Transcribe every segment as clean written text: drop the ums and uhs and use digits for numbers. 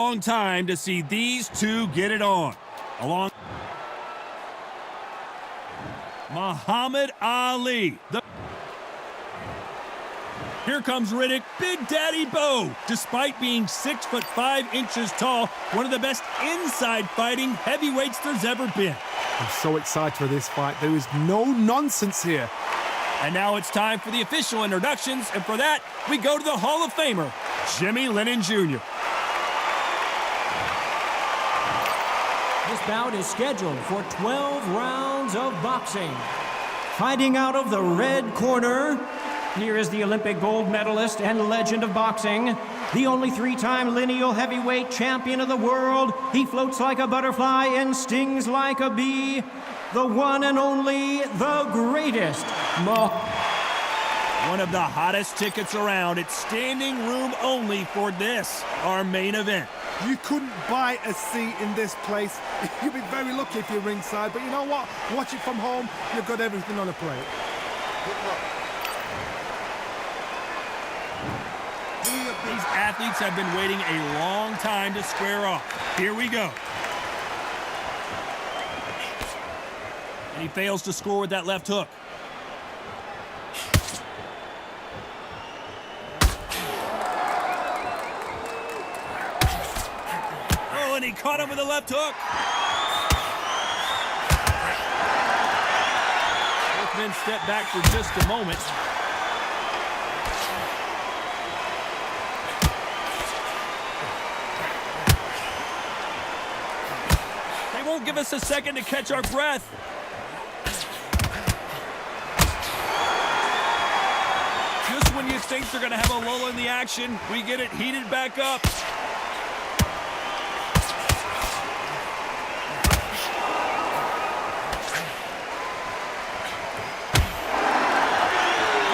Long time to see these two get it on. Along Muhammad Ali. Here comes Riddick, Big Daddy Bowe. Despite being 6'5" tall, one of the best inside fighting heavyweights there's ever been. I'm so excited for this fight. There is no nonsense here. And now it's time for the official introductions, and for that, we go to the Hall of Famer, Jimmy Lennon Jr. This bout is scheduled for 12 rounds of boxing. Fighting out of the red corner, here is the Olympic gold medalist and legend of boxing, the only three-time lineal heavyweight champion of the world. He floats like a butterfly and stings like a bee. The one and only, the greatest. One of the hottest tickets around. It's standing room only for this, our main event. You couldn't buy a seat in this place. You'd be very lucky if you're ringside, but you know what? Watch it from home. You've got everything on a plate. These athletes have been waiting a long time to square off. Here we go. And he fails to score with that left hook. Oh, and he caught him with a left hook. Both men step back for just a moment. Won't give us a second to catch our breath. Just when you think they're going to have a lull in the action, we get it heated back up.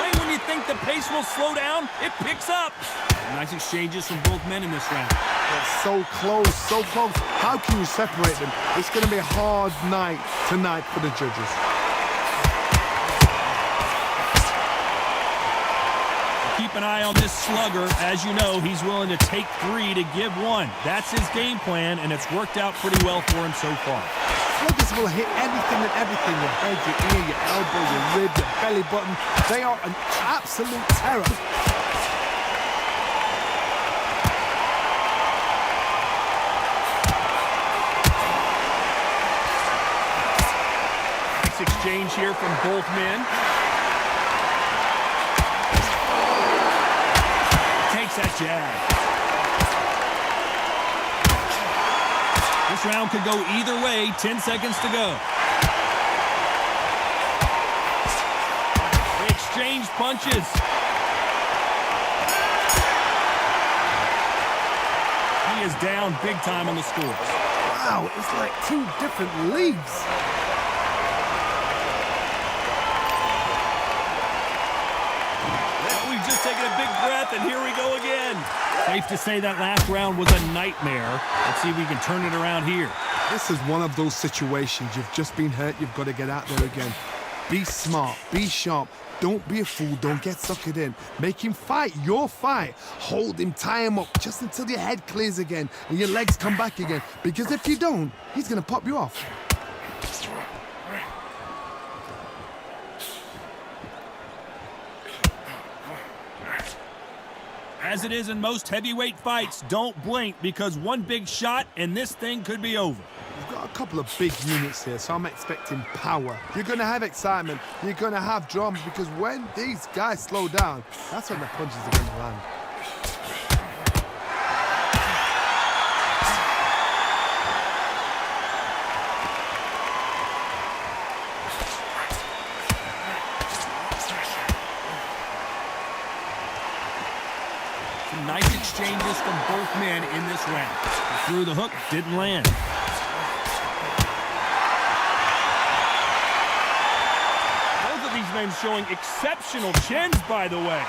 Right when you think the pace will slow down, it picks up. Nice exchanges from both men in this round. They're so close, so close. How can you separate them? It's going to be a hard night tonight for the judges. Keep an eye on this slugger. As you know, he's willing to take 3 to give 1. That's his game plan, and it's worked out pretty well for him so far. Sluggers will hit anything and everything. Your head, your ear, your elbow, your rib, your belly button. They are an absolute terror. Exchange here from both men. Takes that jab. This round could go either way. 10 seconds to go. They exchange punches. He is down big time on the score. Wow, it's like 2 different leagues. Taking a big breath, and here we go again. Safe to say that last round was a nightmare. Let's see if we can turn it around here. This is one of those situations. You've just been hurt. You've got to get out there again. Be smart. Be sharp. Don't be a fool. Don't get suckered in. Make him fight your fight. Hold him, tie him up just until your head clears again and your legs come back again. Because if you don't, he's going to pop you off. As it is in most heavyweight fights, don't blink, because one big shot and this thing could be over. We've got a couple of big units here, so I'm expecting power. You're going to have excitement. You're going to have drama, because when these guys slow down, that's when the punches are going to land. Nice exchanges from both men in this round. Threw the hook, didn't land. Both of these men showing exceptional chins, by the way.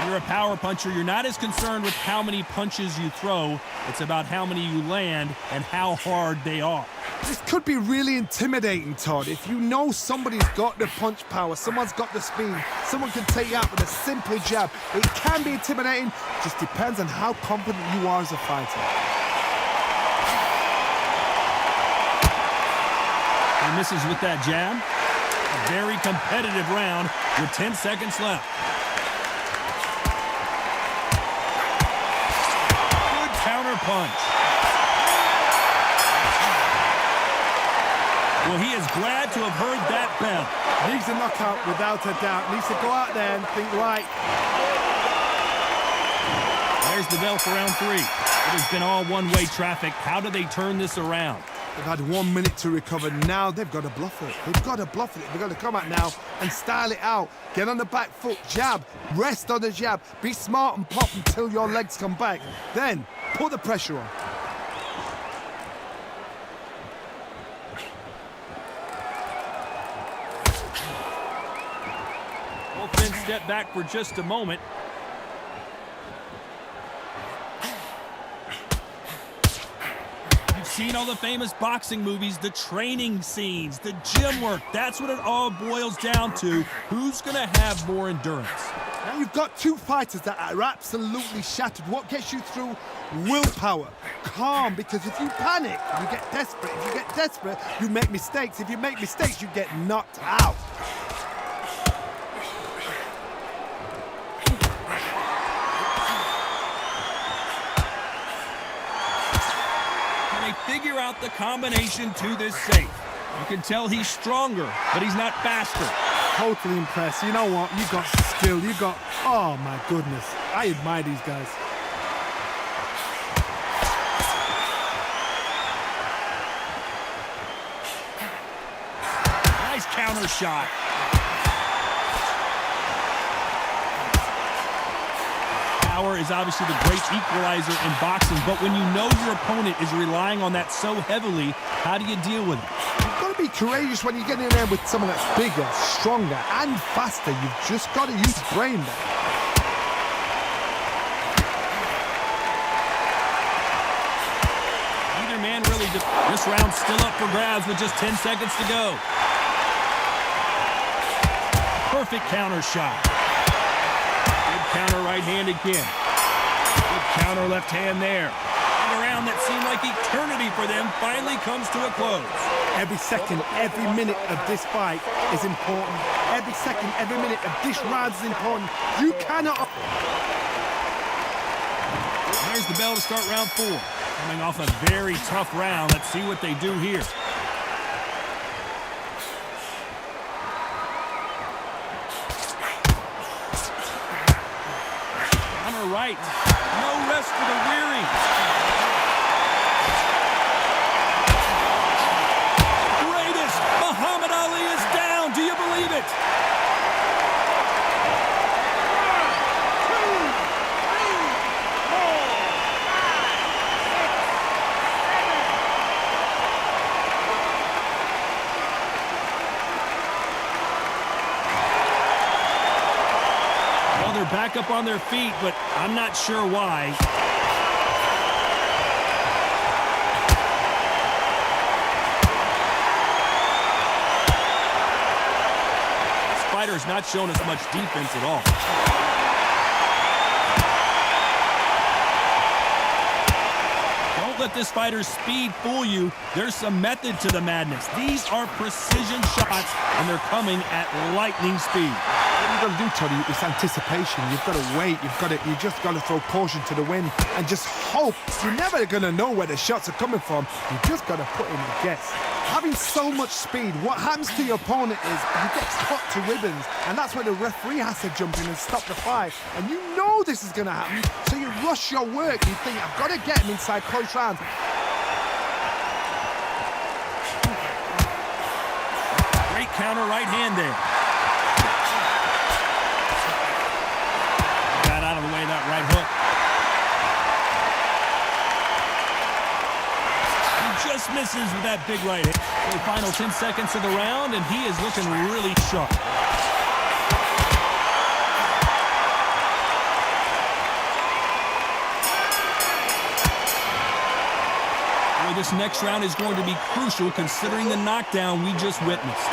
And you're a power puncher, you're not as concerned with how many punches you throw. It's about how many you land and how hard they are. This could be really intimidating, Todd. If you know somebody's got the punch power, someone's got the speed, someone can take you out with a simple jab. It can be intimidating, just depends on how confident you are as a fighter. He misses with that jab. A very competitive round with 10 seconds left. Good counter punch. Well, he is glad to have heard that bell. Needs a knockout without a doubt. Needs to go out there and think right. There's the bell for round 3. It has been all one-way traffic. How do they turn this around? They've had 1 minute to recover. Now they've got to bluff it. They've got to bluff it. They've got to come out now and style it out. Get on the back foot, jab, rest on the jab. Be smart and pop until your legs come back. Then put the pressure on. Both men step back for just a moment. Seen all the famous boxing movies, the training scenes, the gym work. That's what it all boils down to. Who's going to have more endurance? Now you've got two fighters that are absolutely shattered. What gets you through? Willpower. Calm, because if you panic, you get desperate. If you get desperate, you make mistakes. If you make mistakes, you get knocked out. Figure out the combination to this safe. You can tell he's stronger, but he's not faster. Totally impressed. You know what? You got skill. You got... Oh, my goodness. I admire these guys. Nice counter shot. Power is obviously the great equalizer in boxing, but when you know your opponent is relying on that so heavily, how do you deal with it? You've got to be courageous when you get in there with someone that's bigger, stronger, and faster. You've just got to use brain there. Neither man really... This round's still up for grabs with just 10 seconds to go. Perfect counter shot. Counter right hand again. Good counter left hand there. And a round that seemed like eternity for them finally comes to a close. Every second, every minute of this fight is important. Every second, every minute of this round is important. You cannot... There's the bell to start round 4. Coming off a very tough round. Let's see what they do here. Right. No rest for the weary. Greatest! Muhammad Ali is down. Do you believe it? 1, 2, 3, 4. Well, they're back up on their feet, but I'm not sure why. This fighter's not shown us much defense at all. Don't let this fighter's speed fool you. There's some method to the madness. These are precision shots, and they're coming at lightning speed. What you've got to do, Tony, is anticipation. You've got to wait. You just got to throw caution to the wind and just hope. You're never going to know where the shots are coming from. You just got to put in a guess. Having so much speed, what happens to your opponent is he gets cut to ribbons, and that's where the referee has to jump in and stop the fight. And you know this is going to happen, so you rush your work. You think, I've got to get him inside close rounds. Great counter right hand there. Got out of the way that right hook. Just misses with that big right hit. The final 10 seconds of the round, and he is looking really sharp. Boy, this next round is going to be crucial considering the knockdown we just witnessed.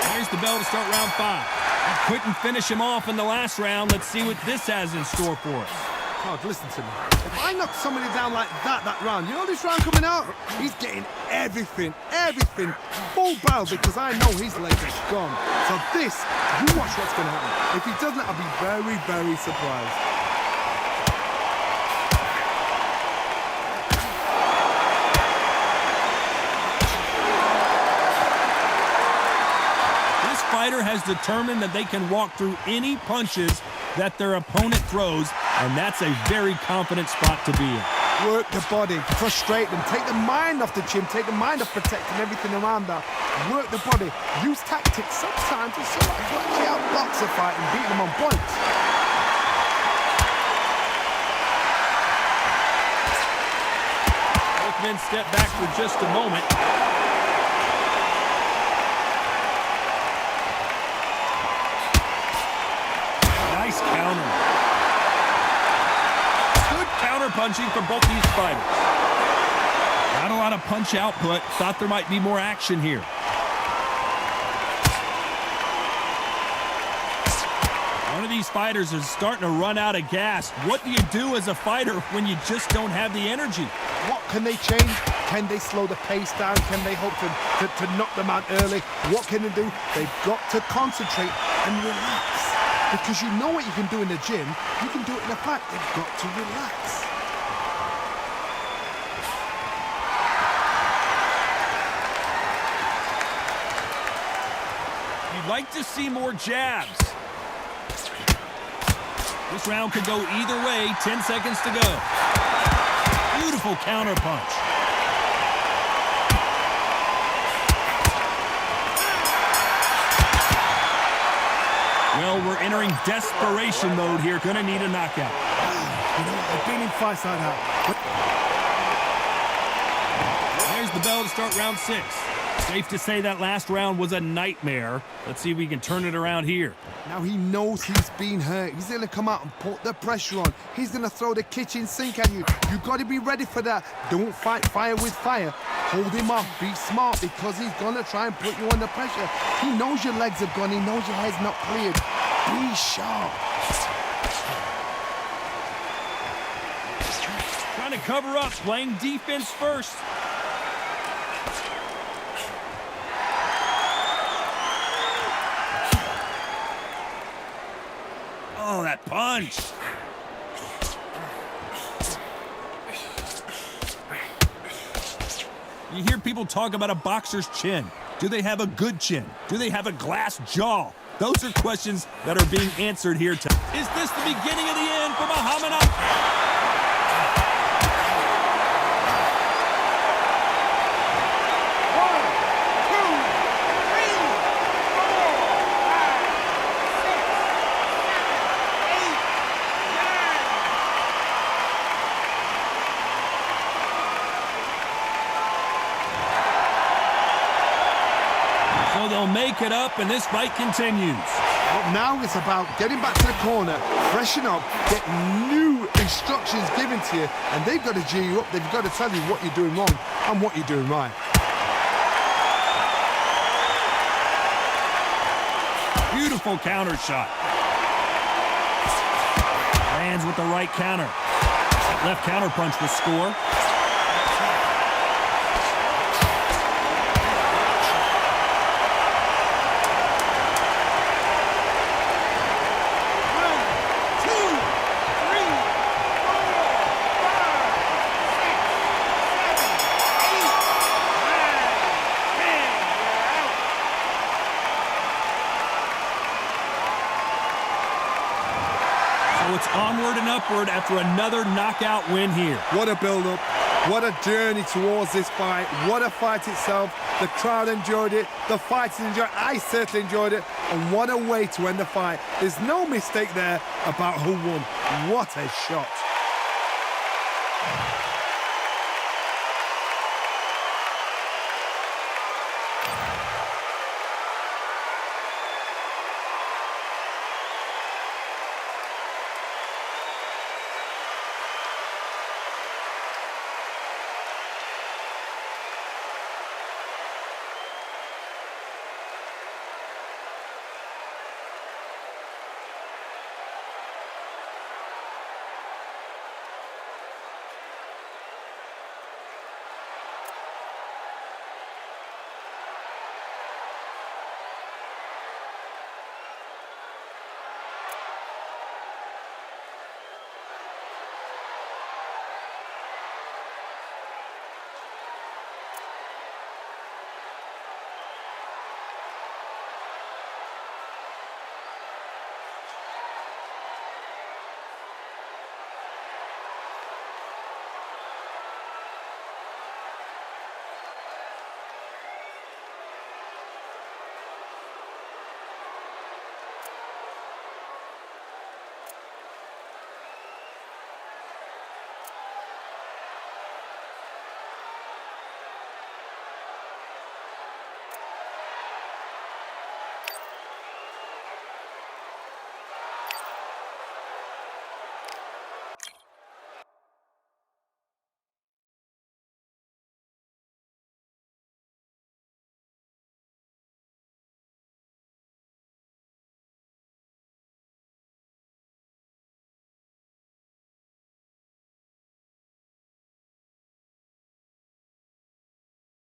There's the bell to start round 5. He couldn't finish him off in the last round. Let's see what this has in store for us. God, listen to me. If I knock somebody down like that round, you know this round coming out? He's getting everything, full barrel, because I know his legs are gone. So this, you watch what's going to happen. If he doesn't, I'll be very, very surprised. This fighter has determined that they can walk through any punches that their opponent throws, and that's a very confident spot to be in. Work the body, frustrate them, take the mind off the chin, take the mind off protecting everything around that. Work the body, use tactics sometimes to sort of actually outbox a fight and beat them on points. Both men step back for just a moment. Nice counter. Good counter punching from both these fighters. Not a lot of punch output. Thought there might be more action here. One of these fighters is starting to run out of gas. What do you do as a fighter when you just don't have the energy? What can they change? Can they slow the pace down? Can they hope to knock them out early? What can they do? They've got to concentrate and relax. Because you know what you can do in the gym, you can do it in a fight. They've got to relax. You'd like to see more jabs. This round could go either way. 10 seconds to go. Beautiful counter punch. Well, we're entering desperation mode here. Gonna need a knockout. You know, I've been in fights like that. There's the bell to start round 6. Safe to say that last round was a nightmare. Let's see if we can turn it around here. Now he knows he's been hurt. He's going to come out and put the pressure on. He's going to throw the kitchen sink at you. You've got to be ready for that. Don't fight fire with fire. Hold him off. Be smart, because he's going to try and put you under pressure. He knows your legs are gone. He knows your head's not cleared. Be sharp. Trying to cover up, playing defense first. Oh, that punch. You hear people talk about a boxer's chin. Do they have a good chin? Do they have a glass jaw? Those are questions that are being answered here tonight. Is this the beginning of the end for Muhammad Ali? So they'll make it up, and this fight continues. But now it's about getting back to the corner, freshen up, get new instructions given to you, and they've got to G you up. They've got to tell you what you're doing wrong and what you're doing right. Beautiful counter shot. Lands with the right counter. That left counter punch will score. So it's onward and upward after another knockout win here. What a build-up. What a journey towards this fight. What a fight itself. The crowd enjoyed it. The fighters enjoyed it. I certainly enjoyed it. And what a way to end the fight. There's no mistake there about who won. What a shot.